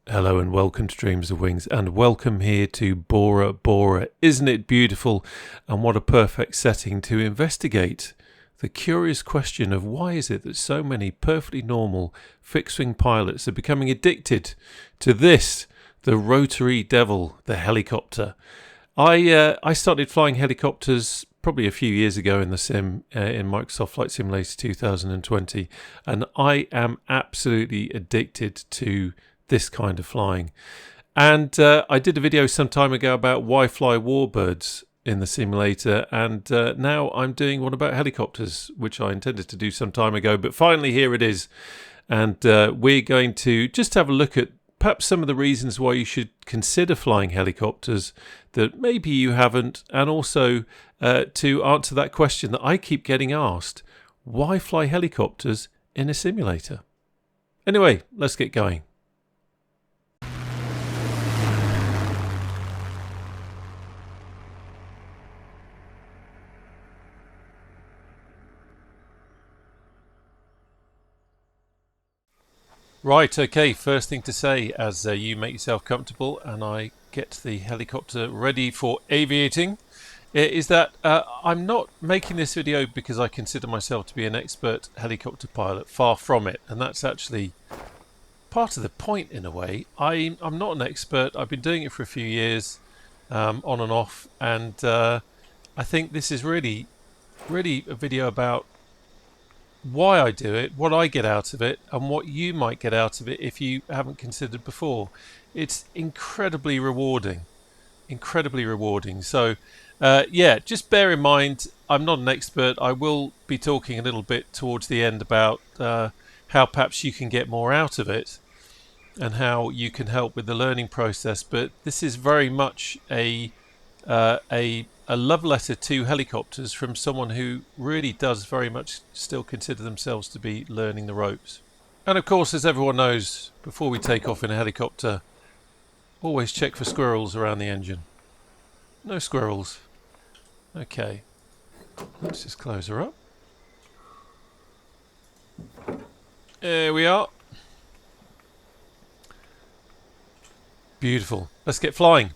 Hello and welcome to Dreams of Wings, and welcome here to Bora Bora. Isn't it beautiful? And what a perfect setting to investigate the curious question of why is it that so many perfectly normal fixed-wing pilots are becoming addicted to this, the rotary devil, the helicopter. I started flying helicopters probably a few years ago in the sim, in Microsoft Flight Simulator 2020, and I am absolutely addicted to this kind of flying. And I did a video some time ago about why fly warbirds in the simulator, and now I'm doing one about helicopters, which I intended to do some time ago, but finally here it is. And we're going to just have a look at perhaps some of the reasons why you should consider flying helicopters that maybe you haven't, and also to answer that question that I keep getting asked: why fly helicopters in a simulator? Anyway, let's get going. Right, okay, first thing to say as you make yourself comfortable and I get the helicopter ready for aviating is that I'm not making this video because I consider myself to be an expert helicopter pilot, far from it, and that's actually part of the point in a way. I'm not an expert. I've been doing it for a few years on and off, and I think this is really a video about why I do it, what I get out of it, and what you might get out of it if you haven't considered before. It's incredibly rewarding. So yeah, just bear in mind I'm not an expert. I will be talking a little bit towards the end about how perhaps you can get more out of it and how you can help with the learning process, but this is very much a love letter to helicopters from someone who really does very much still consider themselves to be learning the ropes. And of course, as everyone knows, before we take off in a helicopter, always check for squirrels around the engine. No squirrels. Okay, let's just close her up. There we are. Beautiful. Let's get flying.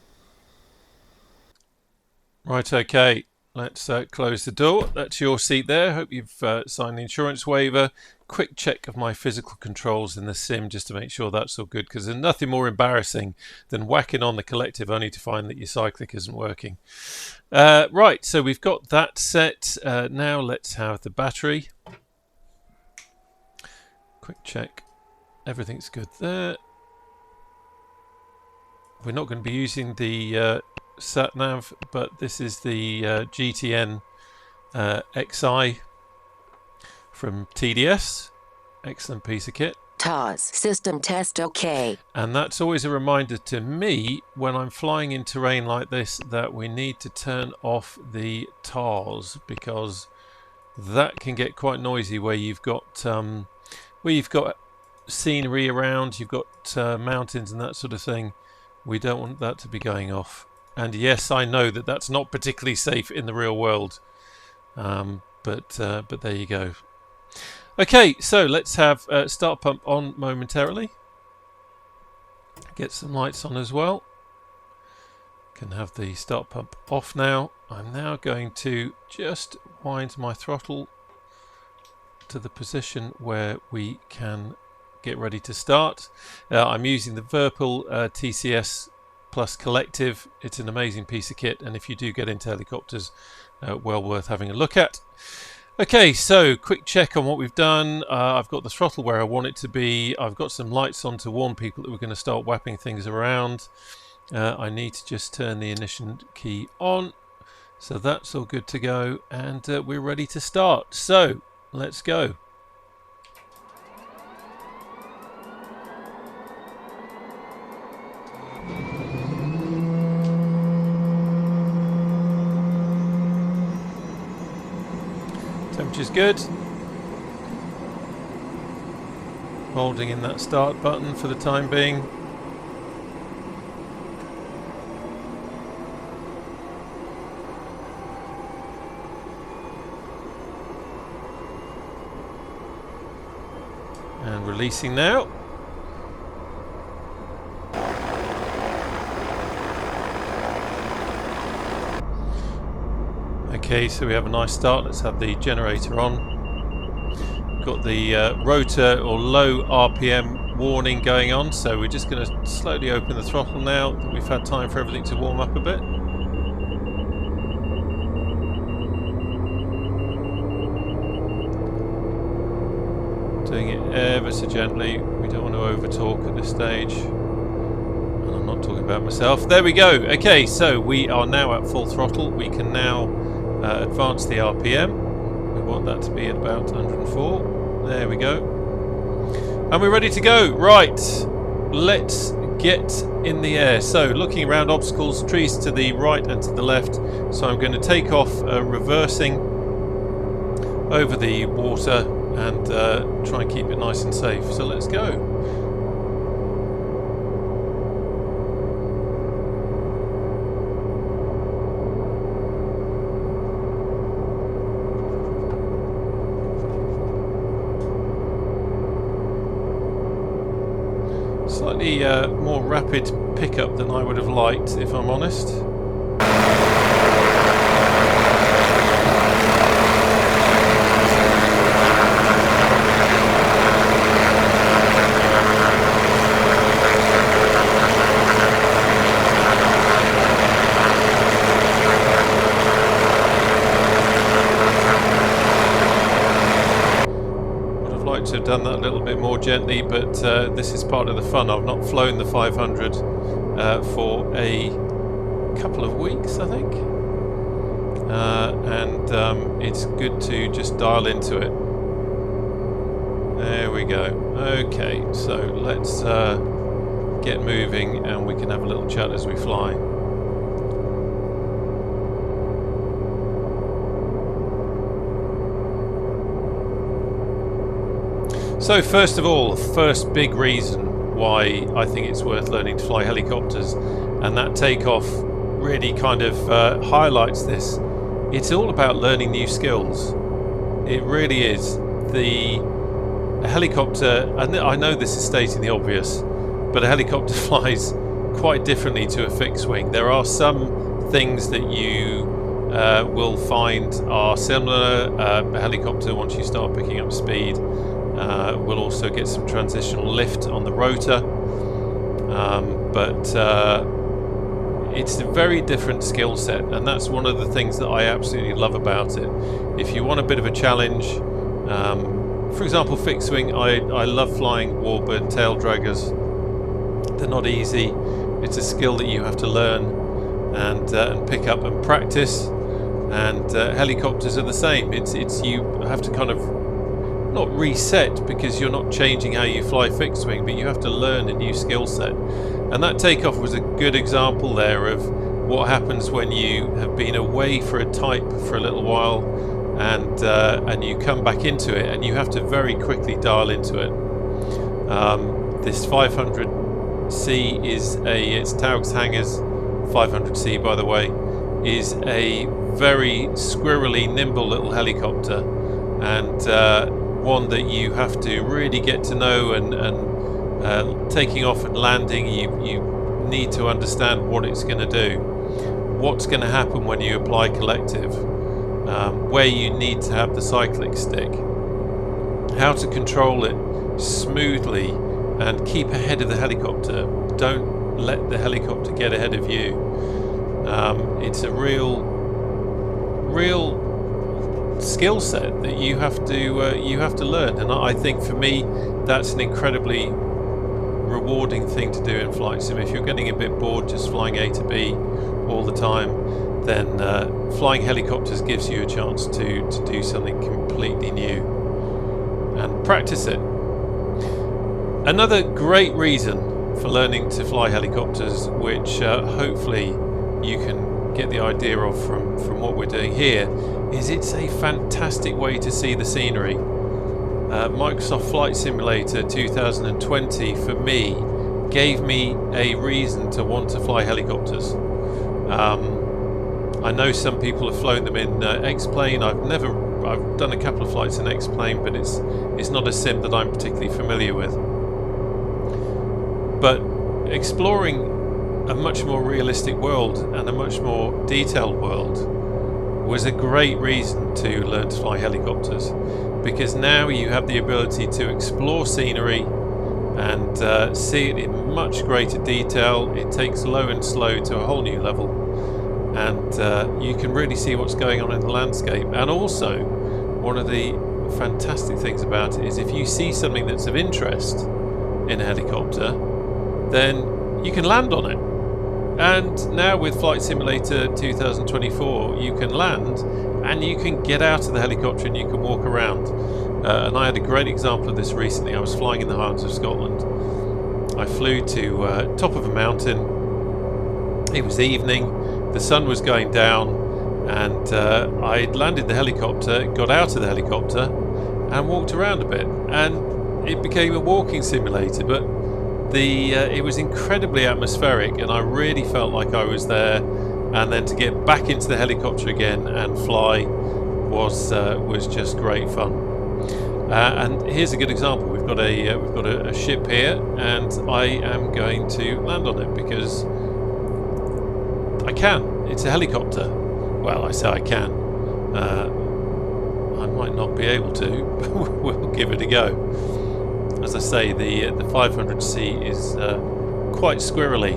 Right, okay, let's close the door. That's your seat there. Hope you've signed the insurance waiver. Quick check of my physical controls in the sim just to make sure that's all good, because there's nothing more embarrassing than whacking on the collective only to find that your cyclic isn't working. Right, so we've got that set. Now let's have the battery. Quick check. Everything's good there. We're not going to be using the sat nav, but this is the GTN XI from TDS. Excellent piece of kit. TAS system test OK. And that's always a reminder to me when I'm flying in terrain like this that we need to turn off the TAS, because that can get quite noisy where you've got scenery around, you've got mountains and that sort of thing. We don't want that to be going off. And yes, I know that that's not particularly safe in the real world, but there you go. Okay, so let's have start pump on momentarily. Get some lights on as well. Can have the start pump off now. I'm now going to just wind my throttle to the position where we can get ready to start. I'm using the Virpil TCS Plus Collective. It's an amazing piece of kit, and if you do get into helicopters, well worth having a look at. Okay, so quick check on what we've done. I've got the throttle where I want it to be. I've got some lights on to warn people that we're going to start whapping things around. I need to just turn the ignition key on, so that's all good to go, and we're ready to start. So let's go. Temperature's good. Holding in that start button for the time being. And releasing now. Okay, so we have a nice start. Let's have the generator on. Got the rotor or low RPM warning going on, so we're just going to slowly open the throttle now that we've had time for everything to warm up a bit. Doing it ever so gently. We don't want to over talk at this stage. And I'm not talking about myself. There we go. Okay, so we are now at full throttle. We can now advance the RPM. We want that to be at about 104. There we go. And we're ready to go. Right, let's get in the air. So looking around, obstacles, trees to the right and to the left. So I'm going to take off reversing over the water and try and keep it nice and safe. So let's go. Slightly more rapid pickup than I would have liked, if I'm honest. To have done that a little bit more gently, but this is part of the fun. I've not flown the 500 for a couple of weeks, I think, and it's good to just dial into it. There we go. Okay, so let's get moving and we can have a little chat as we fly. So first of all, the first big reason why I think it's worth learning to fly helicopters, and that takeoff really kind of highlights this. It's all about learning new skills. It really is. A helicopter, and I know this is stating the obvious, but a helicopter flies quite differently to a fixed wing. There are some things that you will find are similar. A helicopter, once you start picking up speed, we'll also get some transitional lift on the rotor, but it's a very different skill set, and that's one of the things that I absolutely love about it. If you want a bit of a challenge, for example, fixed wing, I love flying warbird tail draggers. They're not easy. It's a skill that you have to learn and pick up and practice, and helicopters are the same. It's you have to kind of not reset, because you're not changing how you fly fixed wing, but you have to learn a new skill set. And that takeoff was a good example there of what happens when you have been away for a type for a little while, and you come back into it, and you have to very quickly dial into it. This 500C is it's Taog's Hangars 500C, by the way, is a very squirrely, nimble little helicopter, and one that you have to really get to know, and taking off and landing, you need to understand what it's going to do, what's going to happen when you apply collective, where you need to have the cyclic stick, how to control it smoothly and keep ahead of the helicopter. Don't let the helicopter get ahead of you. It's a real skill set that you have to learn, and I think for me that's an incredibly rewarding thing to do in flight sim. If you're getting a bit bored just flying A to B all the time, then flying helicopters gives you a chance to do something completely new and practice it. Another great reason for learning to fly helicopters, which hopefully you can get the idea of from what we're doing here, is it's a fantastic way to see the scenery. Microsoft Flight Simulator 2020 for me gave me a reason to want to fly helicopters. I know some people have flown them in X-Plane. I've done a couple of flights in X-Plane, but it's not a sim that I'm particularly familiar with. But exploring a much more realistic world and a much more detailed world was a great reason to learn to fly helicopters, because now you have the ability to explore scenery and see it in much greater detail. It takes low and slow to a whole new level, and you can really see what's going on in the landscape. And also, one of the fantastic things about it is if you see something that's of interest in a helicopter, then you can land on it. And now with Flight Simulator 2024, you can land and you can get out of the helicopter and you can walk around. And I had a great example of this recently. I was flying in the Highlands of Scotland. I flew to top of a mountain. It was evening, the sun was going down, and I landed the helicopter, got out of the helicopter and walked around a bit, and it became a walking simulator. But it was incredibly atmospheric, and I really felt like I was there. And then to get back into the helicopter again and fly was just great fun. And here's a good example. We've got a ship here, and I am going to land on it because I can. It's a helicopter. Well, I say I can. I might not be able to, but we'll give it a go. As I say, the 500C is quite squirrely,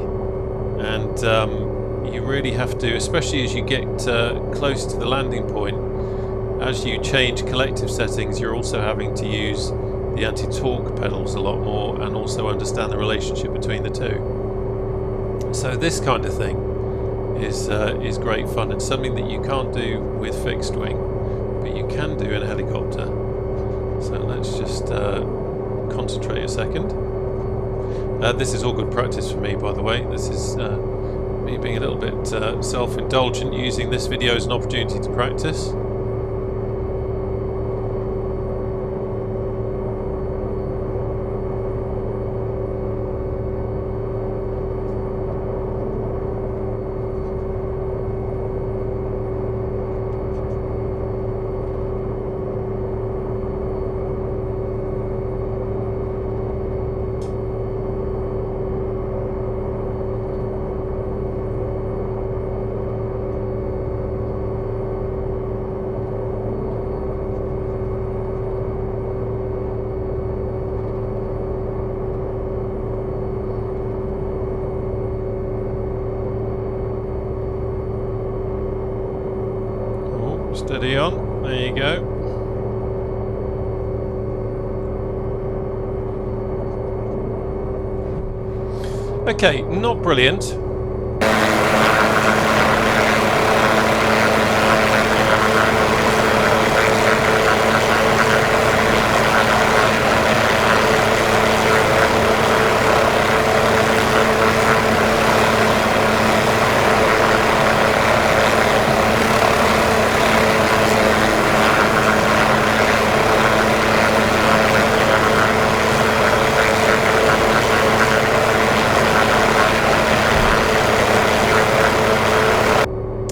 and you really have to, especially as you get close to the landing point, as you change collective settings, you're also having to use the anti-torque pedals a lot more, and also understand the relationship between the two. So this kind of thing is great fun, and something that you can't do with fixed wing, but you can do in a helicopter. So let's just concentrate a second. This is all good practice for me, by the way. This is me being a little bit self-indulgent, using this video as an opportunity to practice. Steady on, there you go. Okay, not brilliant.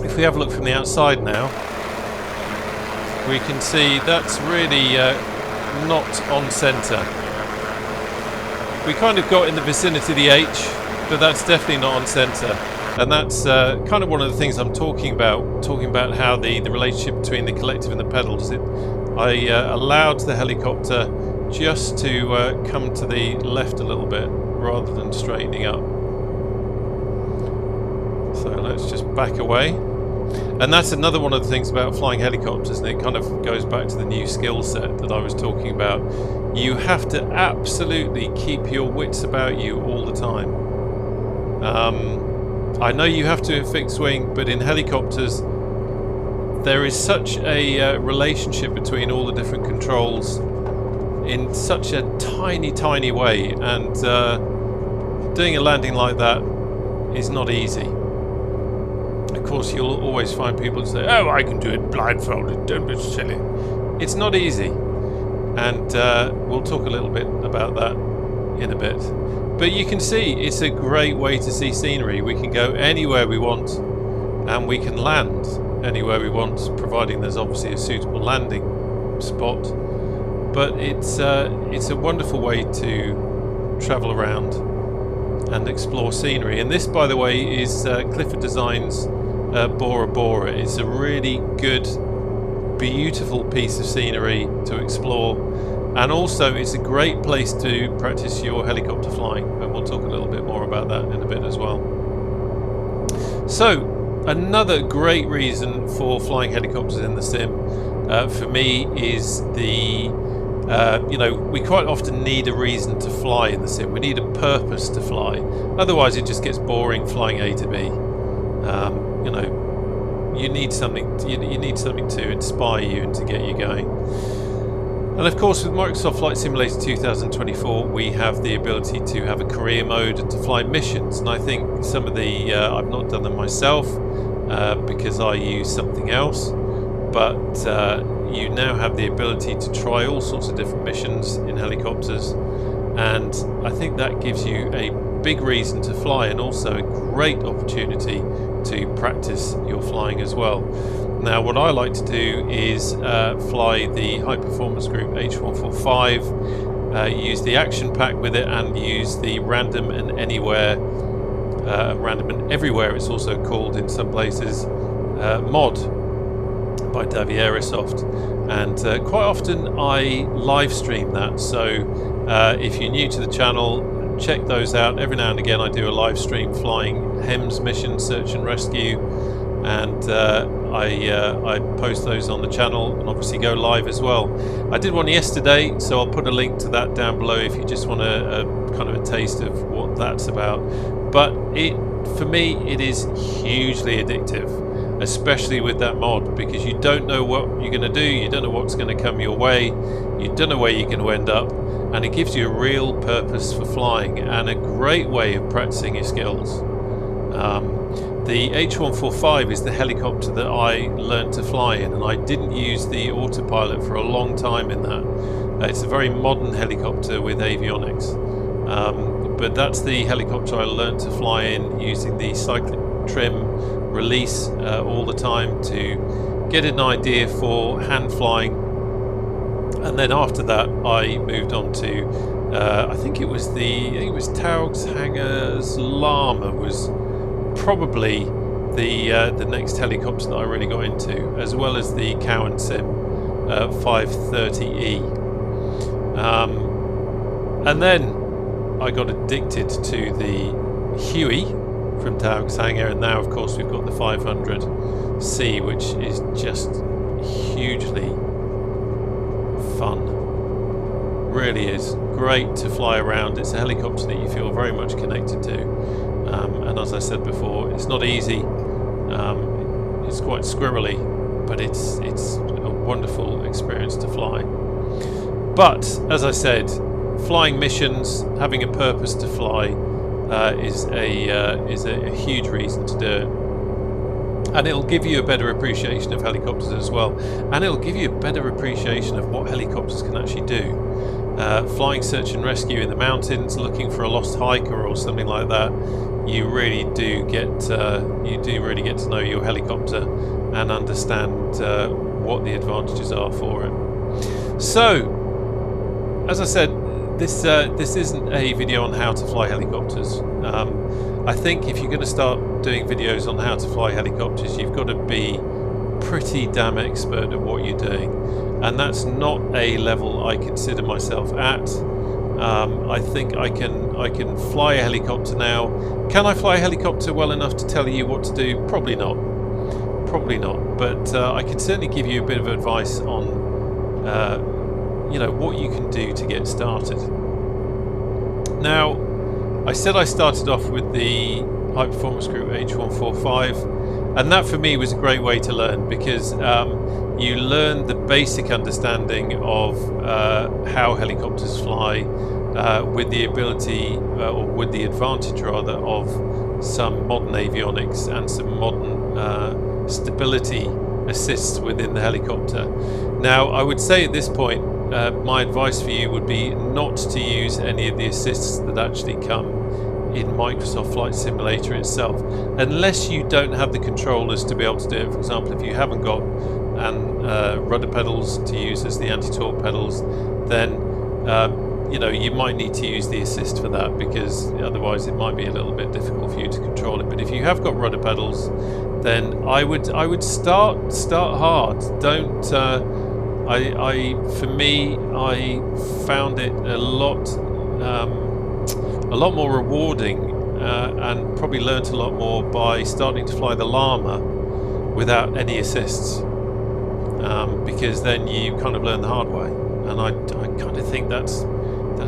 If we have a look from the outside now, we can see that's really not on centre. We kind of got in the vicinity of the H, but that's definitely not on centre. And that's kind of one of the things I'm talking about how the relationship between the collective and the pedals. I allowed the helicopter just to come to the left a little bit rather than straightening up. So let's just back away. And that's another one of the things about flying helicopters, and it kind of goes back to the new skill set that I was talking about. You have to absolutely keep your wits about you all the time. I know you have to in fixed wing, but in helicopters there is such a relationship between all the different controls in such a tiny way, and doing a landing like that is not easy. Of course, you'll always find people say, "Oh, I can do it blindfolded, don't be silly." It's not easy, and we'll talk a little bit about that in a bit. But you can see it's a great way to see scenery. We can go anywhere we want, and we can land anywhere we want, providing there's obviously a suitable landing spot. But it's a wonderful way to travel around and explore scenery. And this, by the way, is Clifford Designs Bora Bora. It's a really good, beautiful piece of scenery to explore, and also it's a great place to practice your helicopter flying, and we'll talk a little bit more about that in a bit as well. So another great reason for flying helicopters in the sim for me is the we quite often need a reason to fly in the sim. We need a purpose to fly, otherwise it just gets boring flying A to B. You need something. You need something to inspire you and to get you going. And of course, with Microsoft Flight Simulator 2024, we have the ability to have a career mode and to fly missions. And I think some of the I've not done them myself because I use something else, but you now have the ability to try all sorts of different missions in helicopters, and I think that gives you a big reason to fly, and also a great opportunity to practice your flying as well. Now what I like to do is fly the high performance group H145, use the action pack with it, and use the random and anywhere, random and everywhere it's also called in some places, mod by Davy Aerosoft. And quite often I live stream that, so if you're new to the channel, check those out. Every now and again I do a live stream flying HEMS mission, search and rescue, and I post those on the channel and obviously go live as well. I did one yesterday, so I'll put a link to that down below if you just want a kind of a taste of what that's about. But for me it is hugely addictive, especially with that mod, because you don't know what you're going to do, you don't know what's going to come your way, you don't know where you're going to end up, and it gives you a real purpose for flying and a great way of practicing your skills. The H145 is the helicopter that I learned to fly in, and I didn't use the autopilot for a long time in that. It's a very modern helicopter with avionics, but that's the helicopter I learned to fly in using the cyclic trim release all the time to get an idea for hand flying. And then after that I moved on to I think it was Taog's Hangar's Llama was probably the next helicopter that I really got into, as well as the Cowan Sim 530E. And then I got addicted to the Huey from Taog's Hangar, and now of course we've got the 500C, which is just hugely fun. Really is great to fly around. It's a helicopter that you feel very much connected to, and as I said before, it's not easy. It's quite squirrely, but it's a wonderful experience to fly. But as I said, flying missions, having a purpose to fly, is a huge reason to do it. And it'll give you a better appreciation of helicopters as well, and it'll give you a better appreciation of what helicopters can actually do. Flying search and rescue in the mountains, looking for a lost hiker or something like that, you really do get to know your helicopter and understand what the advantages are for it. So, as I said, this isn't a video on how to fly helicopters. I think if you're going to start doing videos on how to fly helicopters, you've got to be pretty damn expert at what you're doing, and that's not a level I consider myself at. I think I can fly a helicopter now. Can I fly a helicopter well enough to tell you what to do? Probably not. But I can certainly give you a bit of advice on what you can do to get started. Now, I said I started off with the high performance group H145, and that for me was a great way to learn, because you learn the basic understanding of how helicopters fly, with the ability or with the advantage rather of some modern avionics and some modern stability assists within the helicopter. Now I would say at this point my advice for you would be not to use any of the assists that actually come in Microsoft Flight Simulator itself, unless you don't have the controllers to be able to do it. For example, if you haven't got rudder pedals to use as the anti-torque pedals, then you know, you might need to use the assist for that, because otherwise it might be a little bit difficult for you to control it. But if you have got rudder pedals, then I would start hard. Don't for me, I found it a lot more rewarding, and probably learnt a lot more by starting to fly the Llama without any assists, because then you kind of learn the hard way, and I kind of think that's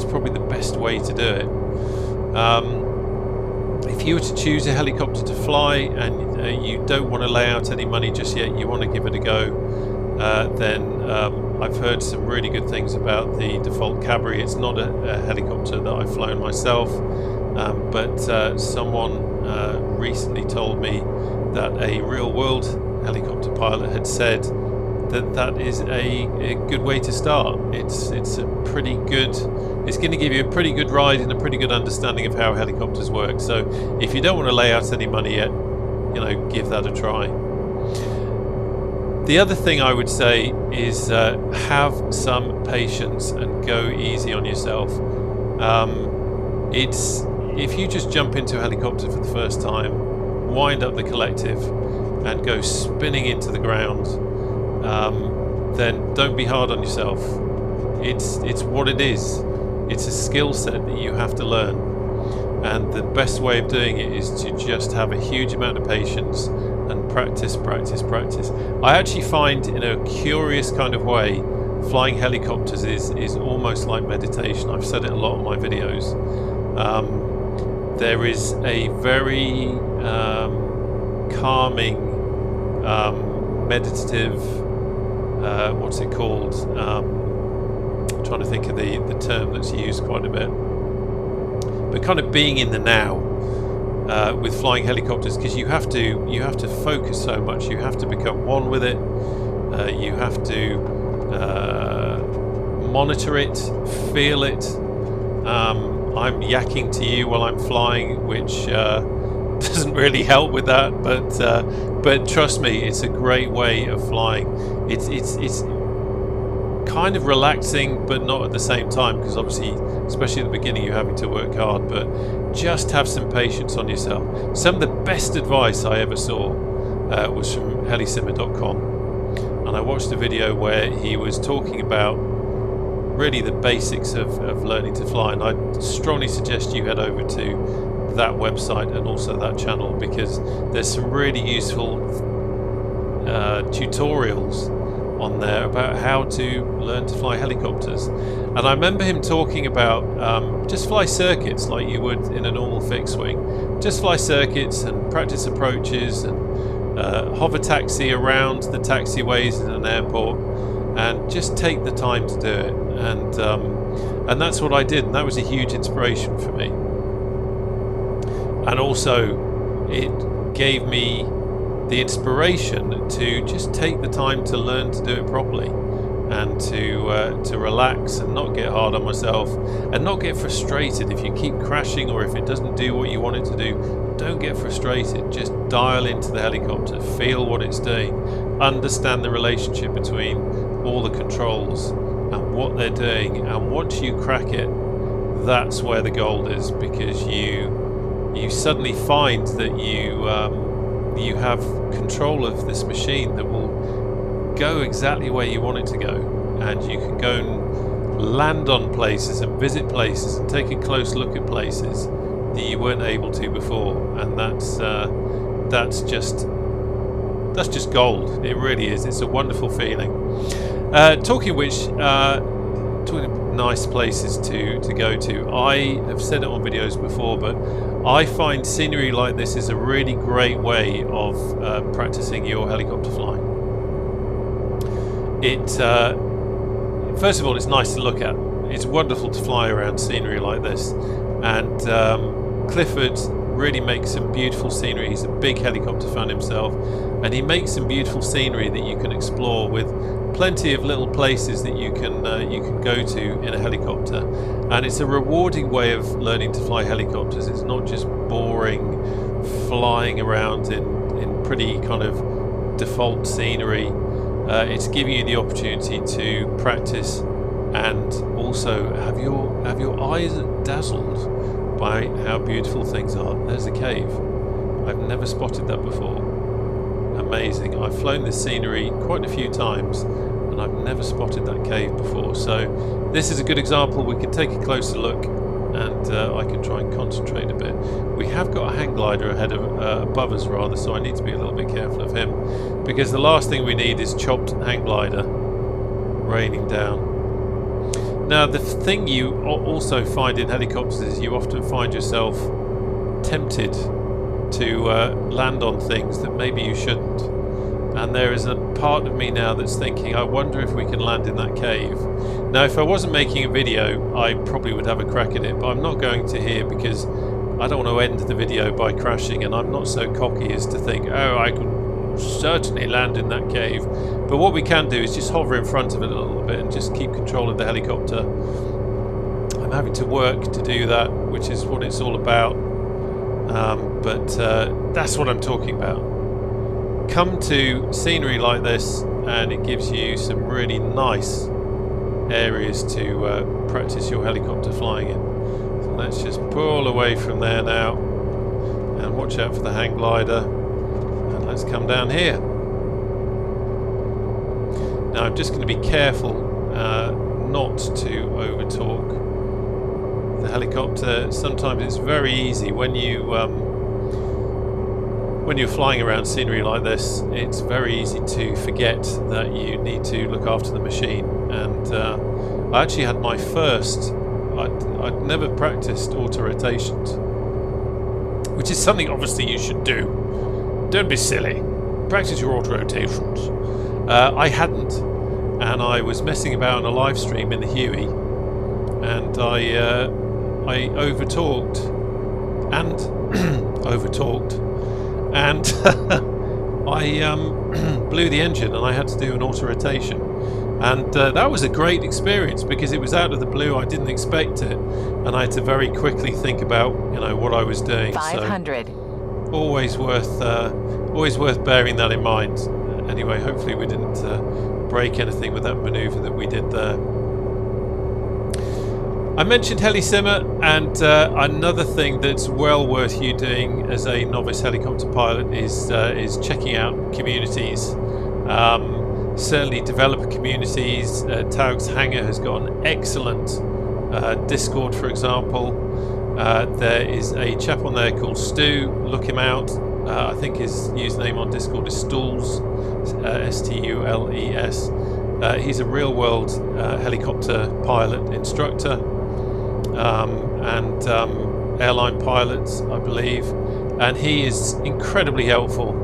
probably the best way to do it. If you were to choose a helicopter to fly and you don't want to lay out any money just yet, you want to give it a go, then I've heard some really good things about the default Cabri. It's not a helicopter that I've flown myself, but someone recently told me that a real-world helicopter pilot had said that is a good way to start. It's a pretty good. It's going to give you a pretty good ride and a pretty good understanding of how helicopters work. So if you don't want to lay out any money yet, you know, give that a try. The other thing I would say is have some patience and go easy on yourself. If you just jump into a helicopter for the first time, wind up the collective and go spinning into the ground, then don't be hard on yourself. It's what it is. It's a skill set that you have to learn, and the best way of doing it is to just have a huge amount of patience and practice. I actually find, in a curious kind of way, flying helicopters is almost like meditation. I've said it a lot in my videos. There is a very calming, meditative, what's it called? I'm trying to think of the term that's used quite a bit, but kind of being in the now with flying helicopters, because you have to focus so much. You have to become one with it. You have to monitor it, feel it. I'm yakking to you while I'm flying, which doesn't really help with that, but trust me, it's a great way of flying. It's kind of relaxing, but not at the same time, because obviously, especially at the beginning, you're having to work hard. But just have some patience on yourself. Some of the best advice I ever saw was from helisimmer.com, and I watched a video where he was talking about really the basics of learning to fly, and I strongly suggest you head over to that website and also that channel, because there's some really useful tutorials on there about how to learn to fly helicopters. And I remember him talking about just fly circuits like you would in a normal fixed wing. Just fly circuits and practice approaches and hover taxi around the taxiways in an airport, and just take the time to do it. And that's what I did, and that was a huge inspiration for me. And also it gave me the inspiration to just take the time to learn to do it properly, and to relax and not get hard on myself and not get frustrated if you keep crashing or if it doesn't do what you want it to do. Don't get frustrated. Just dial into the helicopter, feel what it's doing, understand the relationship between all the controls and what they're doing, and once you crack it, that's where the gold is, because you suddenly find that you have control of this machine that will go exactly where you want it to go, and you can go and land on places and visit places and take a close look at places that you weren't able to before, and that's just gold. It really is. It's a wonderful feeling. Talking of which, talking of nice places to go to, I have said it on videos before, but I find scenery like this is a really great way of practicing your helicopter flying. First of all, it's nice to look at. It's wonderful to fly around scenery like this, and Clifford really makes some beautiful scenery. He's a big helicopter fan himself, and he makes some beautiful scenery that you can explore, with plenty of little places that you can go to in a helicopter. And it's a rewarding way of learning to fly helicopters. It's not just boring flying around in pretty kind of default scenery. It's giving you the opportunity to practice and also have your eyes dazzled by how beautiful things are. There's a cave. I've never spotted that before. Amazing. I've flown this scenery quite a few times and I've never spotted that cave before. So this is a good example. We can take a closer look and I can try and concentrate a bit. We have got a hang glider above us rather, so I need to be a little bit careful of him, because the last thing we need is chopped hang glider raining down. Now the thing you also find in helicopters is you often find yourself tempted to land on things that maybe you shouldn't, and there is a part of me now that's thinking, I wonder if we can land in that cave. Now if I wasn't making a video I probably would have a crack at it, but I'm not going to here because I don't want to end the video by crashing, and I'm not so cocky as to think, oh, I can certainly land in that cave. But what we can do is just hover in front of it a little bit and just keep control of the helicopter. I'm having to work to do that, which is what it's all about. But that's what I'm talking about. Come to scenery like this and it gives you some really nice areas to practice your helicopter flying in. So let's just pull away from there now and watch out for the hang glider, and let's come down here. Now I'm just going to be careful not to over torque the helicopter. Sometimes it's very easy when you're flying around scenery like this, it's very easy to forget that you need to look after the machine. And I actually had my first, I'd never practiced auto rotations, which is something obviously you should do. Don't be silly, practice your auto rotations. I hadn't, and I was messing about on a live stream in the Huey, and I over-torqued and over-torqued, and I blew the engine and I had to do an auto rotation, and that was a great experience because it was out of the blue. I didn't expect it, and I had to very quickly think about what I was doing. 500. So always worth bearing that in mind. Anyway, hopefully we didn't break anything with that maneuver that we did there. I mentioned HeliSimmer, and another thing that's well worth you doing as a novice helicopter pilot is checking out communities. Certainly developer communities. Taog's Hangar has got an excellent Discord, for example. There is a chap on there called Stu. Look him out. I think his username on Discord is Stules, S-T-U-L-E-S. He's a real-world helicopter pilot instructor. And airline pilots, I believe, and he is incredibly helpful.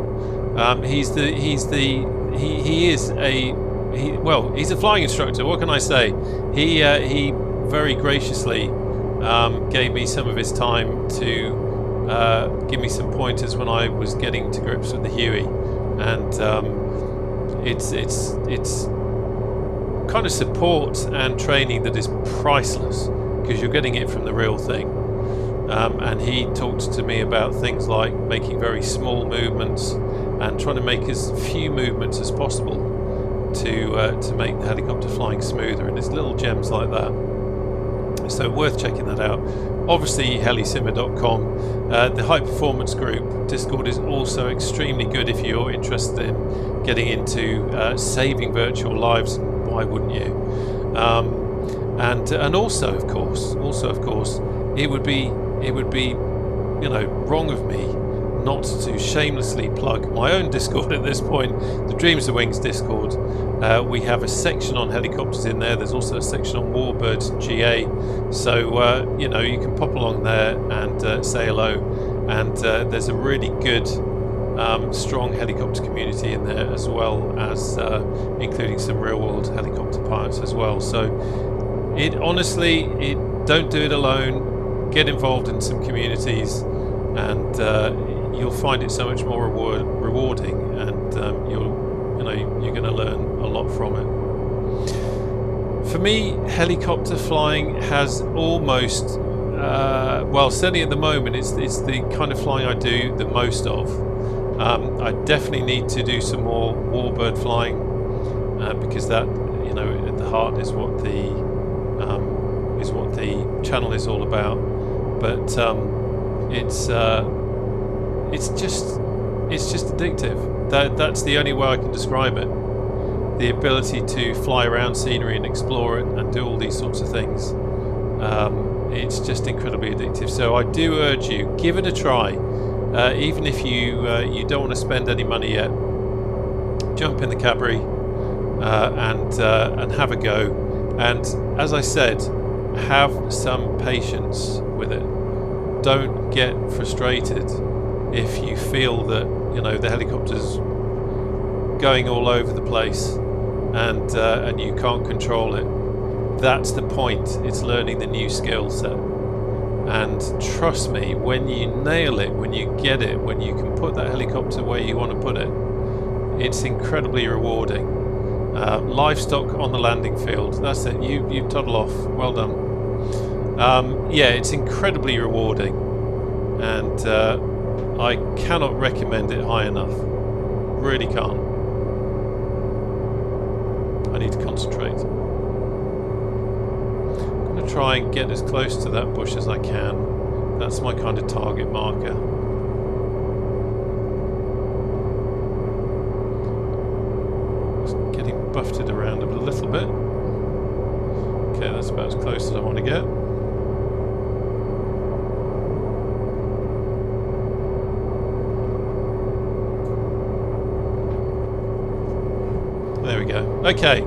He's a flying instructor. What can I say? He very graciously gave me some of his time to give me some pointers when I was getting to grips with the Huey, and it's kind of support and training that is priceless, because you're getting it from the real thing. And he talked to me about things like making very small movements and trying to make as few movements as possible to make the helicopter flying smoother, and it's little gems like that. So worth checking that out. Obviously helisimmer.com. The High Performance Group Discord is also extremely good if you're interested in getting into saving virtual lives, and why wouldn't you? And also of course, it would be wrong of me not to shamelessly plug my own Discord at this point, the Dreams of Wings Discord. We have a section on helicopters in there. There's also a section on warbirds and GA, so you can pop along there and say hello. And there's a really good strong helicopter community in there, as well as including some real-world helicopter pilots as well. So don't do it alone. Get involved in some communities, and you'll find it so much more rewarding, and you're going to learn a lot from it. For me, helicopter flying has almost, certainly at the moment, it's the kind of flying I do the most of. I definitely need to do some more warbird flying, because that, at the heart is what the is what the channel is all about. But it's just addictive. That's the only way I can describe it. The ability to fly around scenery and explore it and do all these sorts of things. It's just incredibly addictive. So I do urge you, give it a try. Even if you don't want to spend any money yet, jump in the Cabri and have a go. And as I said, have some patience with it. Don't get frustrated if you feel that the helicopter's going all over the place and you can't control it. That's the point. It's learning the new skill set. And trust me, when you nail it, when you get it, when you can put that helicopter where you want to put it, it's incredibly rewarding. Livestock on the landing field. That's it. You toddle off. Well done. Yeah, it's incredibly rewarding, and I cannot recommend it high enough. Really can't. I need to concentrate. I'm going to try and get as close to that bush as I can. That's my kind of target marker. Just getting buffeted around a little bit. Okay, that's about as close as I want to get. There we go. Okay.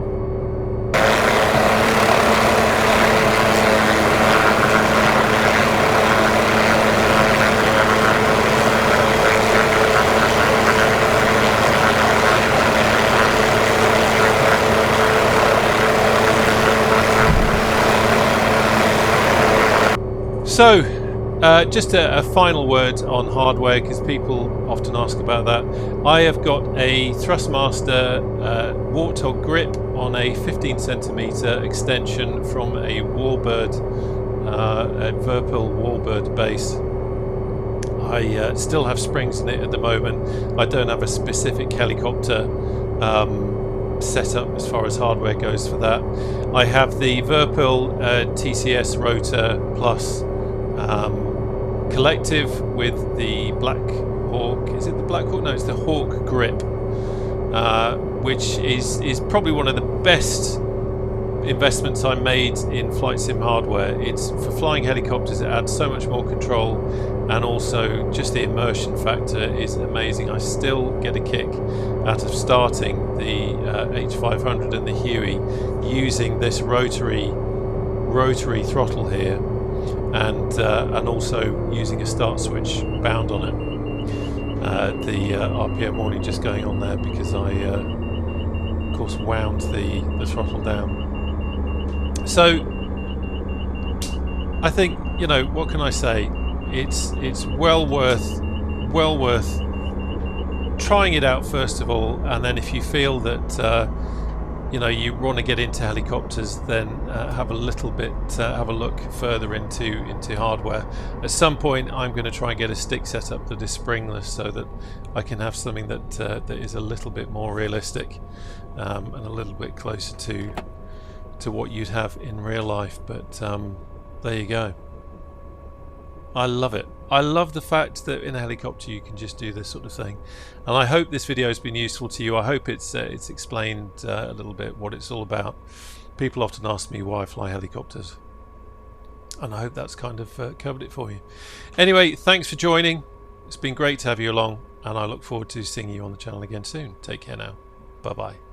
So, just a final word on hardware, because people often ask about that. I have got a Thrustmaster Warthog grip on a 15cm extension from a WarBRD, a Virpil WarBRD base. I still have springs in it at the moment. I don't have a specific helicopter setup as far as hardware goes for that. I have the Virpil TCS Rotor Plus collective with the Black Hawk. Is it the Black Hawk? No, it's the Hawk grip, which is probably one of the best investments I made in flight sim hardware. It's for flying helicopters. It adds so much more control, and also just the immersion factor is amazing. I still get a kick out of starting the H500 and the Huey using this rotary throttle here, and also using a start switch bound on it. The RPM warning just going on there because I of course wound the throttle down. So I think, what can I say? It's well worth trying it out first of all, and then if you feel that you want to get into helicopters, then have a look further into hardware. At some point, I'm going to try and get a stick setup that is springless, so that I can have something that is a little bit more realistic and a little bit closer to what you'd have in real life. But there you go. I love it. I love the fact that in a helicopter you can just do this sort of thing, and I hope this video has been useful to you. I hope it's explained a little bit what it's all about. People often ask me why I fly helicopters, and I hope that's kind of covered it for you. Anyway, thanks for joining. It's been great to have you along, and I look forward to seeing you on the channel again soon. Take care now. Bye bye.